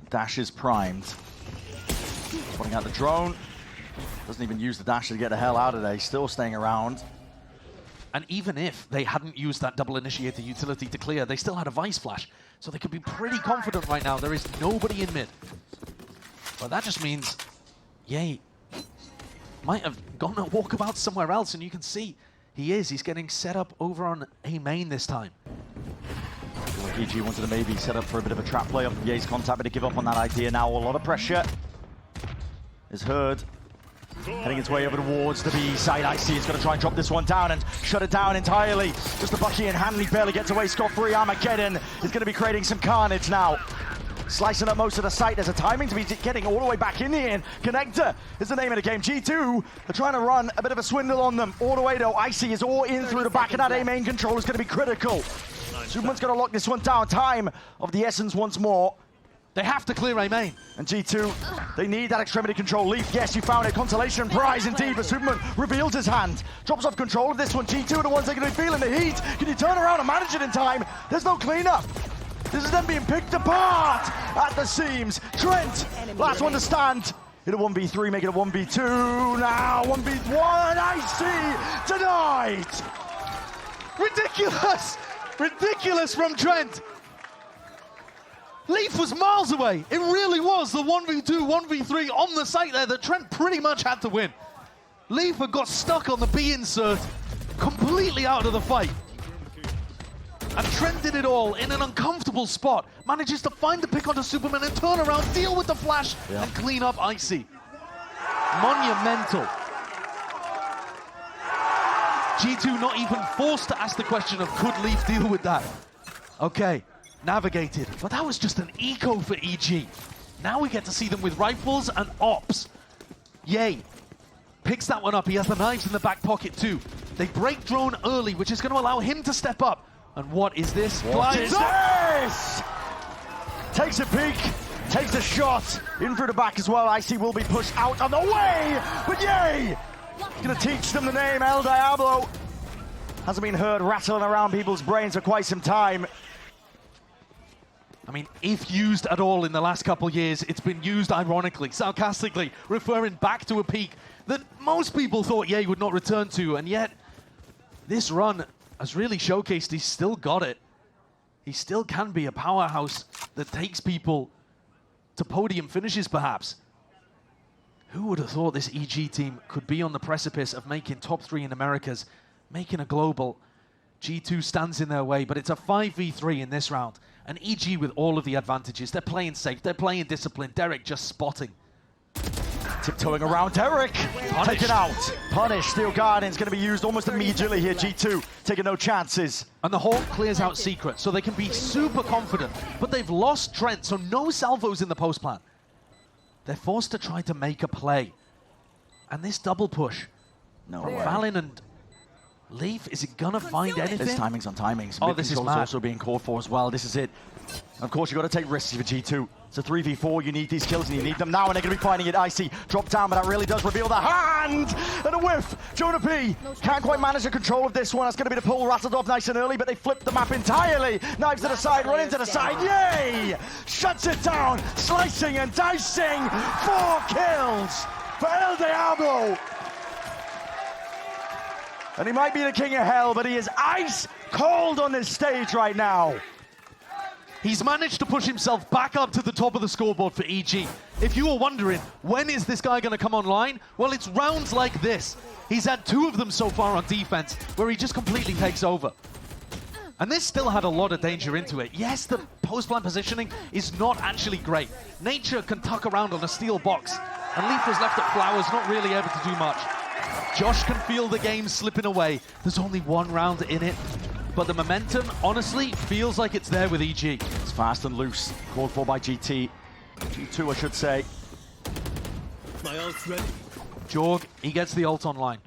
Dash is primed. Putting out the drone. Doesn't even use the dash to get the hell out of there. He's still staying around. And even if they hadn't used that double initiator utility to clear, they still had a Vice Flash. So they could be pretty confident right now. There is nobody in mid. But that just means, Yay might have gone a walkabout somewhere else, and you can see he's getting set up over on A main this time. EG wanted to maybe set up for a bit of a trap play off of Ye's contact, but to give up on that idea now. A lot of pressure is heard. Heading its way over towards the B side. Icy is going to try and drop this one down and shut it down entirely. Just the Bucky and Hanley barely gets away scot-free. Armageddon is going to be creating some carnage now. Slicing up most of the site. There's a timing to be getting all the way back in the end. Connector is the name of the game. G2 are trying to run a bit of a swindle on them. All the way though. Icy is all in through the back, and that A main control is going to be critical. Superman's going to lock this one down. Time of the essence once more. They have to clear A main. And G2, they need that extremity control. Leaf, yes, you found it. Consolation prize indeed, but Superman reveals his hand. Drops off control of this one. G2 are the ones that are going to be feeling the heat. Can you turn around and manage it in time? There's no cleanup. This is them being picked apart at the seams. Trent, last one to stand. Hit a 1v3, make it a 1v2. Now 1v1, Icy tonight. Ridiculous! Ridiculous from Trent. Leaf was miles away. It really was the 1v2, 1v3 on the site there that Trent pretty much had to win. Leaf had got stuck on the B insert, completely out of the fight. And Trent did it all in an uncomfortable spot. Manages to find the pick onto Superman and turn around, deal with the flash, and clean up Icy. Monumental. G2 not even forced to ask the question of could Leaf deal with that. Okay. Navigated, but that was just an eco for EG. Now we get to see them with rifles and ops. Yay. Picks that one up. He has the knives in the back pocket too. They break drone early, which is going to allow him to step up. And what is this? What is this? Takes a peek, takes a shot. In through the back as well. Icy will be pushed out on the way, but Yay! He's going to teach them the name El Diablo. Hasn't been heard rattling around people's brains for quite some time. I mean, if used at all in the last couple years, it's been used ironically, sarcastically, referring back to a peak that most people thought Ye would not return to, and yet this run has really showcased he's still got it. He still can be a powerhouse that takes people to podium finishes, perhaps. Who would have thought this EG team could be on the precipice of making top 3 in Americas, making a global? G2 stands in their way, but it's a 5v3 in this round. And EG with all of the advantages. They're playing safe, they're playing disciplined. Derek just spotting. Tiptoeing around Derek. Taken out. Punish. Steel Guardian's going to be used almost immediately here. G2 taking no chances. And the Hawk clears out Secret, so they can be super confident. But they've lost Trent, so no salvos in the post plan. They're forced to try to make a play. And this double push No from way. Valen and Leaf, is it gonna find anything? There's timings on timings. Oh, Mid this is control mad. also being called for as well. This is it. Of course, you've got to take risks for G2. It's a 3v4. You need these kills, and you need them now, and they're going to be finding it. Icy drop down, but that really does reveal the hand! And a whiff! Jonah P can't quite manage the control of this one. That's going to be the pull rattled off nice and early, but they flipped the map entirely. Knives to the side, run into the side. Yay! Shuts it down, slicing and dicing. 4 kills for El Diablo. And he might be the king of hell, but he is ice cold on this stage right now. He's managed to push himself back up to the top of the scoreboard for EG. If you were wondering, when is this guy going to come online? Well, it's rounds like this. He's had 2 of them so far on defense, where he just completely takes over. And this still had a lot of danger into it. Yes, the post-plant positioning is not actually great. Nature can tuck around on a steel box, and Leaf was left at Flowers, not really able to do much. Josh can feel the game slipping away. There's only 1 round in it, but the momentum, honestly, feels like it's there with EG. It's fast and loose, called for by GT. G2, I should say. My ult's ready. Jorg, he gets the ult online.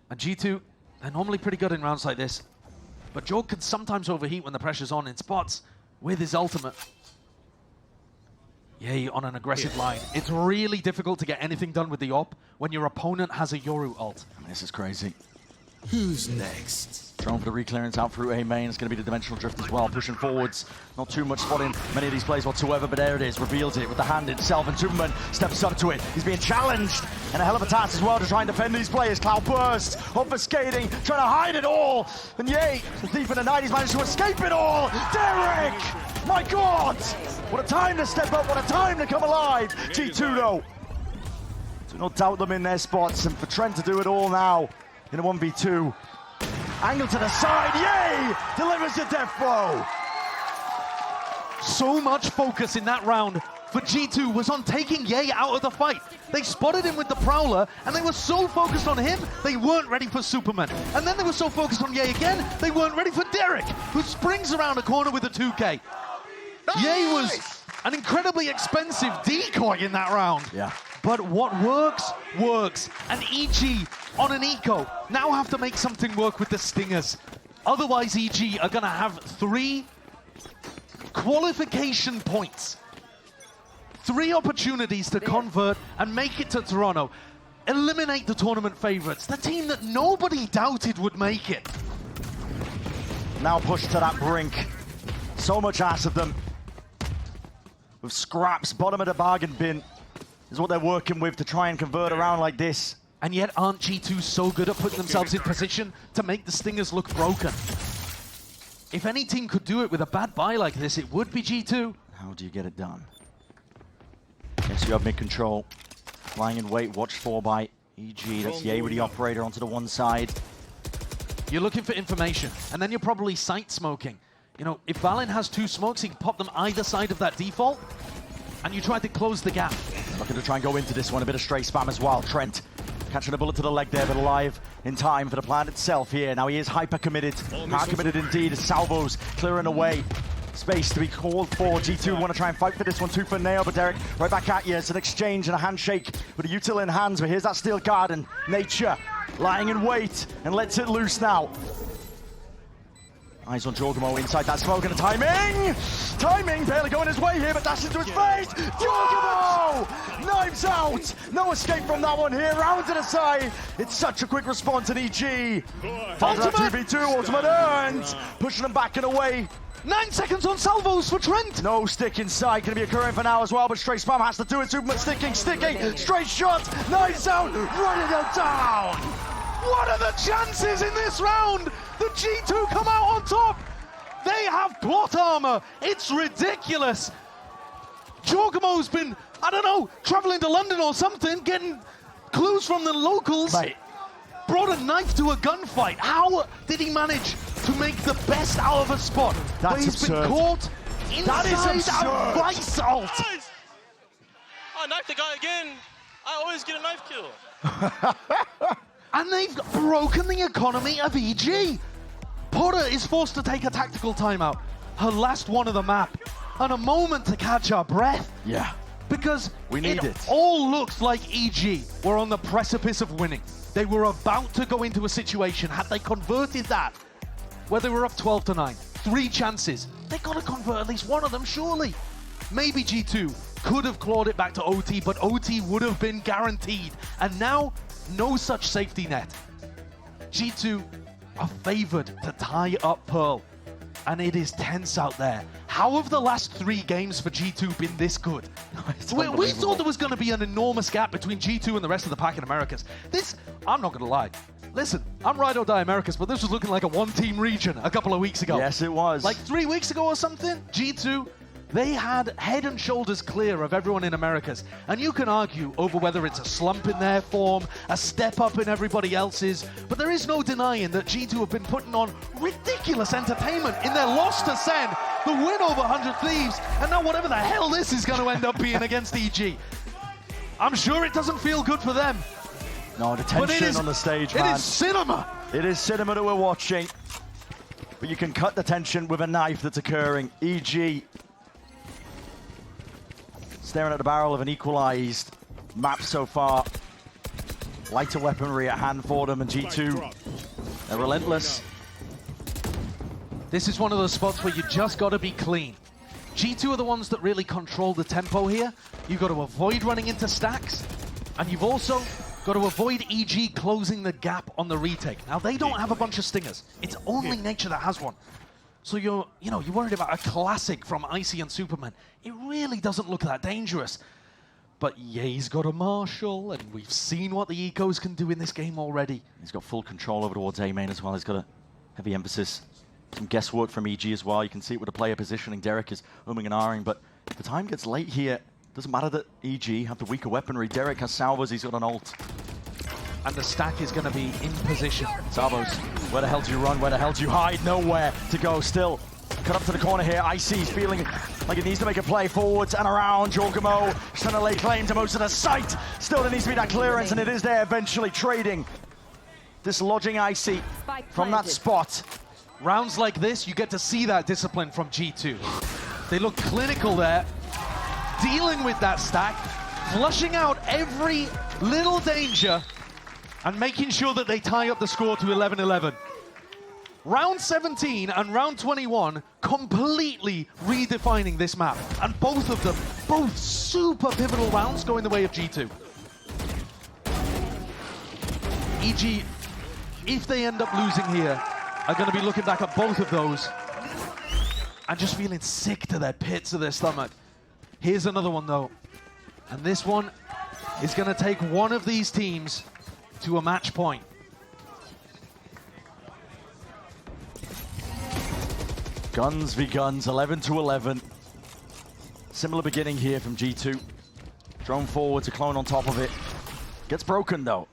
And G2, they're normally pretty good in rounds like this, but Jorg can sometimes overheat when the pressure's on in spots with his ultimate. Yay, on an aggressive line. It's really difficult to get anything done with the op when your opponent has a Yoru ult. I mean, this is crazy. Who's next? Drone for the reclearance out through A main. It's going to be the dimensional drift as well, pushing forwards. Not too much spotting many of these plays whatsoever, but there it is, reveals it with the hand itself, and Superman steps up to it. He's being challenged, and a hell of a task as well to try and defend these players. Cloud burst, obfuscating, trying to hide it all. And yay, the thief in the night, he's managed to escape it all. Derek! My God! What a time to step up, what a time to come alive. G2 though. Do not doubt them in their spots, and for Trent to do it all now in a 1v2. Angle to the side, yay! Delivers the death blow. So much focus in that round for G2 was on taking Ye out of the fight. They spotted him with the Prowler, and they were so focused on him, they weren't ready for Superman. And then they were so focused on Ye again, they weren't ready for Derek, who springs around a corner with a 2K. Nice! Ye was an incredibly expensive decoy in that round. Yeah. But what works, works. And EG on an eco now have to make something work with the Stingers. Otherwise, EG are going to have 3 qualification points. 3 opportunities to convert and make it to Toronto. Eliminate the tournament favorites, the team that nobody doubted would make it. Now pushed to that brink. So much ass of them. With scraps, bottom of the bargain bin is what they're working with to try and convert around like this. And yet aren't G2 so good at putting themselves in position to make the Stingers look broken? If any team could do it with a bad buy like this, it would be G2. How do you get it done? Yes, you have mid-control. Lying in wait, watched for by EG. That's Ye with the operator onto the one side. You're looking for information, and then you're probably sight smoking. You know, if Valen has 2 smokes, he can pop them either side of that default, and you try to close the gap. Looking to try and go into this one, a bit of stray spam as well. Trent catching a bullet to the leg there, but alive in time for the plan itself here. Now he is hyper-committed, hard-committed indeed, as Salvo's clearing away space to be called for. G2 want to try and fight for this one tooth and nail, but Derek right back at you. It's an exchange and a handshake with a util in hands, but here's that steel guard, and Nature lying in wait and lets it loose now. Eyes on Jorgamo inside that smoke, and a timing! Timing barely going his way here, but dash into his face! Jorgamo! Knives out! No escape from that one here, round to the side. It's such a quick response in EG. Finds that 2v2, ultimate earned! Pushing them back and away. 9 seconds on salvos for Trent! No stick inside, gonna be occurring for now as well, but straight spam has to do it. Superman sticking, straight shot! Knives out, running them down! What are the chances in this round? The G2 come out on top. They have plot armor. It's ridiculous. Jorgamo's been, I don't know, traveling to London or something, getting clues from the locals. Right. Brought a knife to a gunfight. How did he manage to make the best out of a spot where he's absurd. Been caught inside a Vice ult? Nice. I knifed the guy again. I always get a knife kill. And they've broken the economy of EG. Potter is forced to take a tactical timeout. Her last one of the map. And a moment to catch her breath. Yeah. Because we need it. All looks like EG were on the precipice of winning. They were about to go into a situation. Had they converted that, where they were up 12-9, 3 chances, they got to convert at least one of them, surely. Maybe G2 could have clawed it back to OT, but OT would have been guaranteed. And now, no such safety net. G2 are favored to tie up Pearl, and it is tense out there. How have the last 3 games for G2 been this good? We thought there was going to be an enormous gap between G2 and the rest of the pack in Americas. This, I'm not going to lie. Listen, I'm Ride or Die Americas, but this was looking like a one-team region a couple of weeks ago. Yes, it was. Like 3 weeks ago or something, G2, they had head and shoulders clear of everyone in Americas. And you can argue over whether it's a slump in their form, a step up in everybody else's, but there is no denying that G2 have been putting on ridiculous entertainment in their loss to Sen, the win over 100 Thieves, and now whatever the hell this is going to end up being against EG. I'm sure it doesn't feel good for them. No, the tension on the stage, man. It is cinema. It is cinema that we're watching. But you can cut the tension with a knife that's occurring. EG staring at the barrel of an equalized map so far. Lighter weaponry at hand for them, and G2, they're relentless. This is one of those spots where you just got to be clean. G2 are the ones that really control the tempo here. You've got to avoid running into stacks, and you've also got to avoid EG closing the gap on the retake. Now, they don't have a bunch of stingers. It's only Nature that has one. So you're worried about a classic from Icy and Superman. It really doesn't look that dangerous. But Ye's got a Marshall, and we've seen what the Ecos can do in this game already. He's got full control over towards A main as well. He's got a heavy emphasis. Some guesswork from EG as well. You can see it with the player positioning. Derek is umming and ahhing, but if the time gets late here, doesn't matter that EG have the weaker weaponry. Derek has salvos, he's got an ult. And the stack is going to be in position. Salvos, where the hell do you run? Where the hell do you hide? Nowhere to go still. Cut up to the corner here. Icy's feeling like it needs to make a play forwards and around. Jorgamo trying to lay claim to most of the site. Still, there needs to be that clearance, and it is there eventually. Trading, dislodging Icy from that spot. Rounds like this, you get to see that discipline from G2. They look clinical there, dealing with that stack, flushing out every little danger, and making sure that they tie up the score to 11-11. Round 17 and round 21 completely redefining this map, and both of them, both super pivotal rounds going the way of G2. EG, if they end up losing here, are going to be looking back at both of those and just feeling sick to their pits of their stomach. Here's another one though, and this one is going to take one of these teams to a match point. Guns v guns, 11-11. Similar beginning here from G2. Drone forward to clone on top of it. Gets broken though.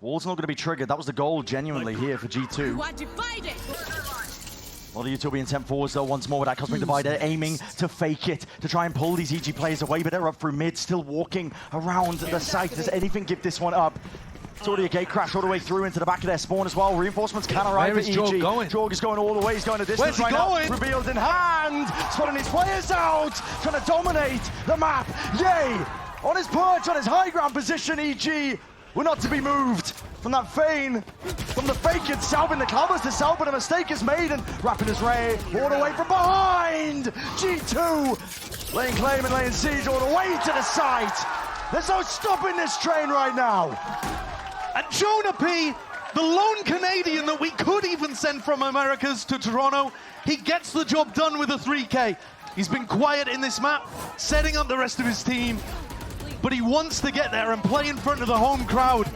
Wall's not going to be triggered. That was the goal genuinely here for G2. A lot of Utopian temp forwards though once more with that Cosmic Divider, aiming to fake it, to try and pull these EG players away, but they're up through mid, still walking around the site. Does anything give this one up? It's already a gate crash all the way through into the back of their spawn as well. Reinforcements can arrive at EG. Jorg is going all the way, he's going a distance right now. Revealed in hand, spotting his players out, trying to dominate the map. Yay! On his perch, on his high ground position, EG were not to be moved from that feign, from the fake itself in the covers to self, but a mistake is made, and wrapping his ray all the way from behind. G2 laying claim and laying siege all the way to the site. There's no stopping this train right now. And Jonah P, the lone Canadian that we could even send from Americas to Toronto, he gets the job done with a 3K. He's been quiet in this map, setting up the rest of his team, but he wants to get there and play in front of the home crowd.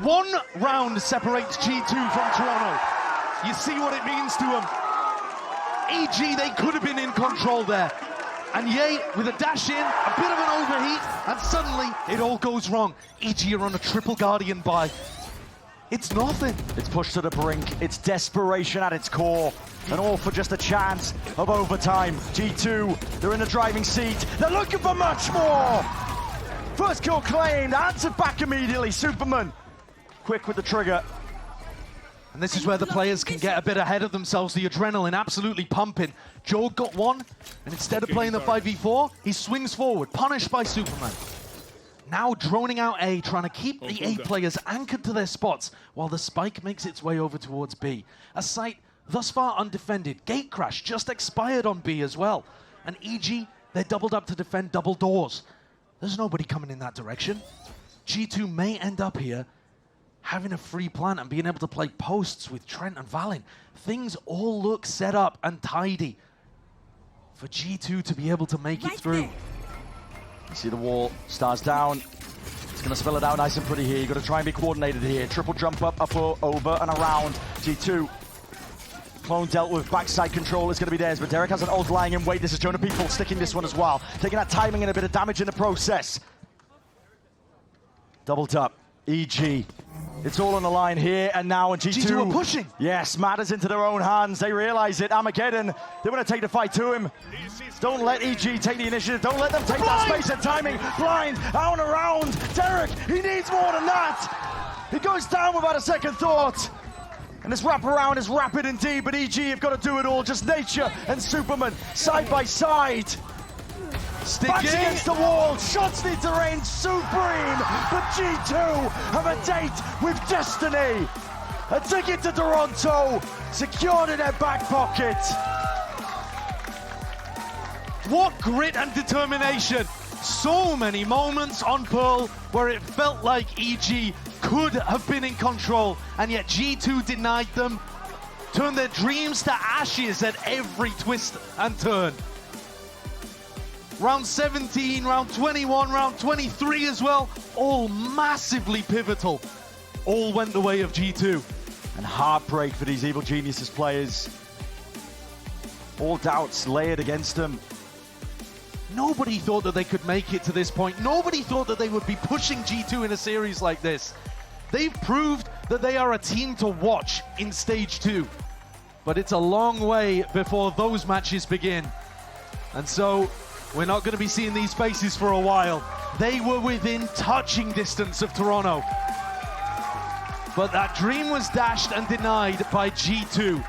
One round separates G2 from Toronto. You see what it means to them. EG, they could have been in control there. And Ye, with a dash in, a bit of an overheat, and suddenly it all goes wrong. EG are on a triple Guardian buy. It's nothing. It's pushed to the brink. It's desperation at its core. And all for just a chance of overtime. G2, they're in the driving seat. They're looking for much more. First kill claimed, answered back immediately. Superman, quick with the trigger. And this is where the players can get a bit ahead of themselves, the adrenaline absolutely pumping. Jorg got one, and instead of playing the 5v4, he swings forward, punished by Superman. Now droning out A, trying to keep the A players anchored to their spots, while the spike makes its way over towards B. A site thus far undefended. Gate crash just expired on B as well. And EG, they're doubled up to defend double doors. There's nobody coming in that direction. G2 may end up here having a free plant and being able to play posts with Trent and Valin. Things all look set up and tidy for G2 to be able to make it through. You see the wall, stars down. It's gonna spell it out nice and pretty here. You gotta try and be coordinated here. Triple jump up, over and around. G2. Clone dealt with, backside control is going to be theirs, but Derek has an ult lying in wait. This is Jonah People sticking this one as well. Taking that timing and a bit of damage in the process. Doubled up, EG. It's all on the line here and now, and G2 G2 are pushing. Yes, matters into their own hands. They realize it. Armageddon, they want to take the fight to him. Don't let EG take the initiative. Don't let them take that space and timing. Blind, out and around. Derek, he needs more than that. He goes down without a second thought. And this wraparound is rapid indeed, but EG have got to do it all. Just nature and Superman side by side. Backs against the wall, shots need to rain supreme, but G2 have a date with destiny. A ticket to Toronto, secured in their back pocket. What grit and determination. So many moments on Pearl where it felt like EG could have been in control, and yet G2 denied them, turned their dreams to ashes at every twist and turn. Round 17, round 21, round 23 as well, all massively pivotal. All went the way of G2. And heartbreak for these Evil Geniuses players. All doubts layered against them. Nobody thought that they could make it to this point. Nobody thought that they would be pushing G2 in a series like this. They've proved that they are a team to watch in Stage 2. But it's a long way before those matches begin. And so, we're not going to be seeing these faces for a while. They were within touching distance of Toronto. But that dream was dashed and denied by G2.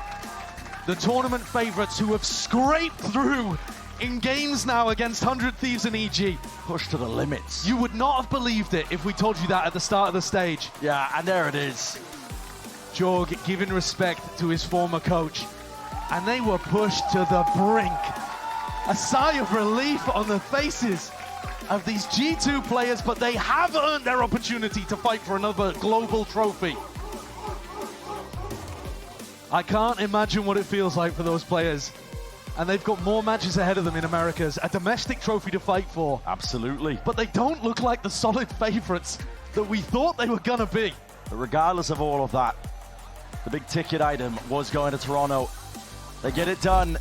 The tournament favorites who have scraped through in games now against 100 Thieves and EG. Pushed to the limits. You would not have believed it if we told you that at the start of the stage. Yeah, and there it is. Jorg giving respect to his former coach. And they were pushed to the brink. A sigh of relief on the faces of these G2 players, but they have earned their opportunity to fight for another global trophy. I can't imagine what it feels like for those players. And they've got more matches ahead of them in Americas, a domestic trophy to fight for. Absolutely. But they don't look like the solid favorites that we thought they were gonna be. But regardless of all of that, the big ticket item was going to Toronto. They get it done.